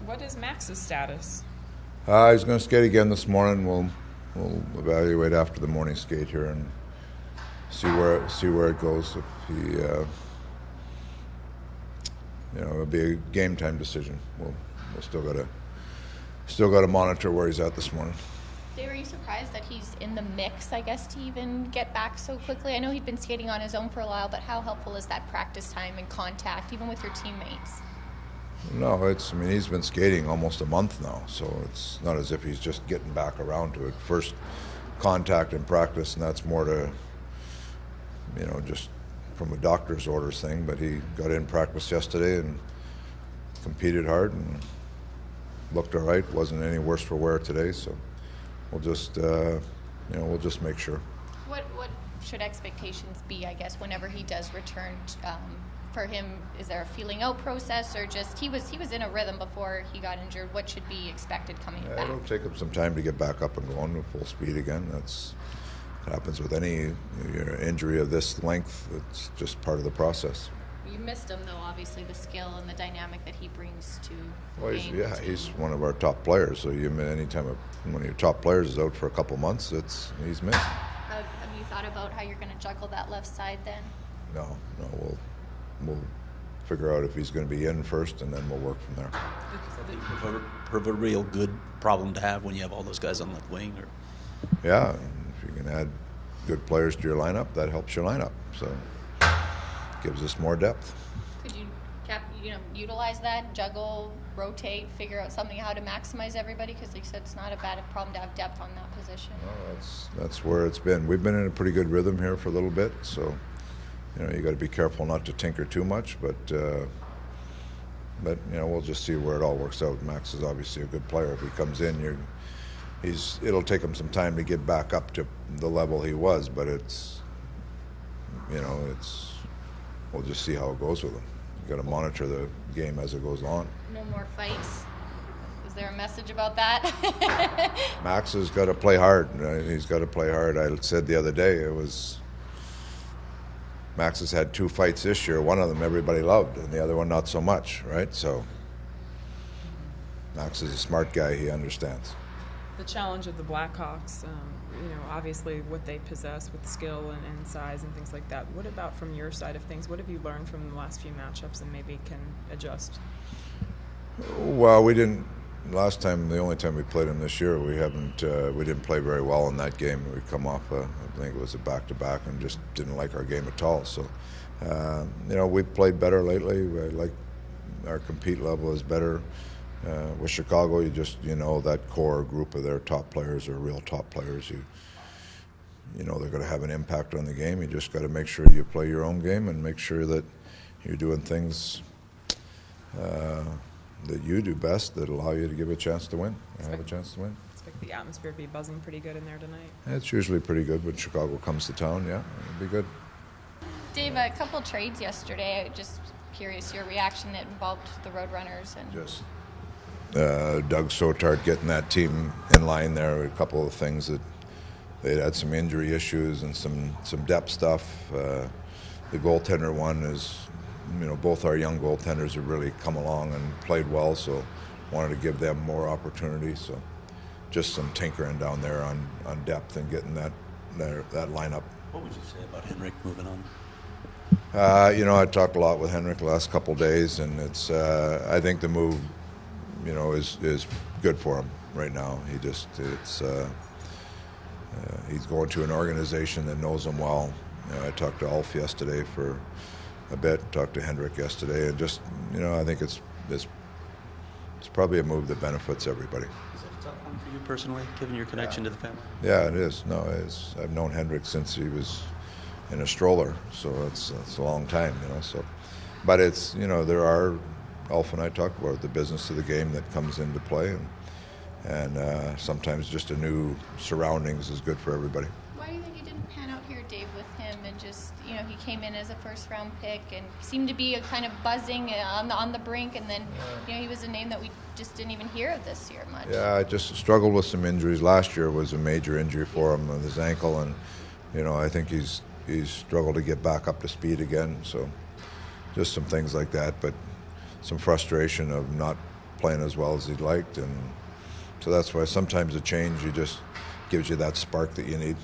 What is Max's status? He's going to skate again this morning. We'll evaluate after the morning skate here and see where it goes. If he, it'll be a game time decision. We'll still got to monitor where he's at this morning. Dave, are you surprised that he's in the mix, I guess, to even get back so quickly? I know he'd been skating on his own for a while, but how helpful is that practice time and contact, even with your teammates? No, he's been skating almost a month now, so it's not as if he's just getting back around to it. First contact and practice, and that's more to, just from a doctor's orders thing, but he got in practice yesterday and competed hard and looked all right. Wasn't any worse for wear today, so we'll just make sure. What should expectations be, I guess, whenever he does return? For him, is there a feeling out process, or just he was in a rhythm before he got injured? What should be expected coming back? It'll take him some time to get back up and going with full speed again. That happens with any injury of this length. It's just part of the process. You missed him, though, obviously, the skill and the dynamic that he brings to the game. He's one of our top players. So anytime one of your top players is out for a couple months, he's missed. Have you thought about how you're going to juggle that left side then? No, we'll figure out if he's going to be in first, and then we'll work from there. A real good problem to have when you have all those guys on the wing. Yeah, if you can add good players to your lineup, that helps your lineup. So gives us more depth. Could you utilize that, juggle, rotate, figure out something how to maximize everybody? Because like you said, it's not a bad problem to have depth on that position. No, that's where it's been. We've been in a pretty good rhythm here for a little bit, so you got to be careful not to tinker too much. But we'll just see where it all works out. Max is obviously a good player. If he comes in, it'll take him some time to get back up to the level he was. But we'll just see how it goes with him. You got to monitor the game as it goes on. No more fights. Is there a message about that? Max has got to play hard. He's got to play hard. I said the other day Max has had 2 fights this year. One of them everybody loved, and the other one not so much, right? So Max is a smart guy. He understands. The challenge of the Blackhawks, obviously what they possess with skill and size and things like that. What about from your side of things? What have you learned from the last few matchups and maybe can adjust? Well, we didn't. Last time, the only time we played them this year, we didn't play very well in that game. We come off, I think it was a back-to-back, and just didn't like our game at all. So, we've played better lately. I like our compete level is better. With Chicago, that core group of their top players are real top players. They're going to have an impact on the game. You just got to make sure you play your own game and make sure that you're doing things that you do best that allow you to give a chance to win. Have a chance to win. Expect the atmosphere to be buzzing pretty good in there tonight. It's usually pretty good when Chicago comes to town. Yeah, it'll be good. Dave, a couple trades yesterday. Just curious your reaction that involved the Roadrunners and just Doug Sotard getting that team in line there. A couple of things that they'd had some injury issues and some depth stuff. The goaltender one is. Both our young goaltenders have really come along and played well, so wanted to give them more opportunity. So just some tinkering down there on depth and getting that lineup. What would you say about Henrik moving on? I talked a lot with Henrik the last couple of days, and it's I think the move, is good for him right now. He's going to an organization that knows him well. I talked to Ulf yesterday for a bit, talked to Henrik yesterday, and just, I think it's probably a move that benefits everybody. Is that a tough one for you personally, given your connection to the family? Yeah, it is. No, I've known Henrik since he was in a stroller, so it's a long time, So, but it's, there are, Ulf and I talked about the business of the game that comes into play, and sometimes just a new surroundings is good for everybody. Why do you think it didn't pan out here, Dave, with him, and just, he came in as a first-round pick and seemed to be a kind of buzzing on the brink, and then, he was a name that we just didn't even hear of this year much. Yeah, I just struggled with some injuries. Last year was a major injury for him with his ankle, and, I think he's struggled to get back up to speed again, so just some things like that, but some frustration of not playing as well as he'd liked, and so that's why sometimes a change just gives you that spark that you need.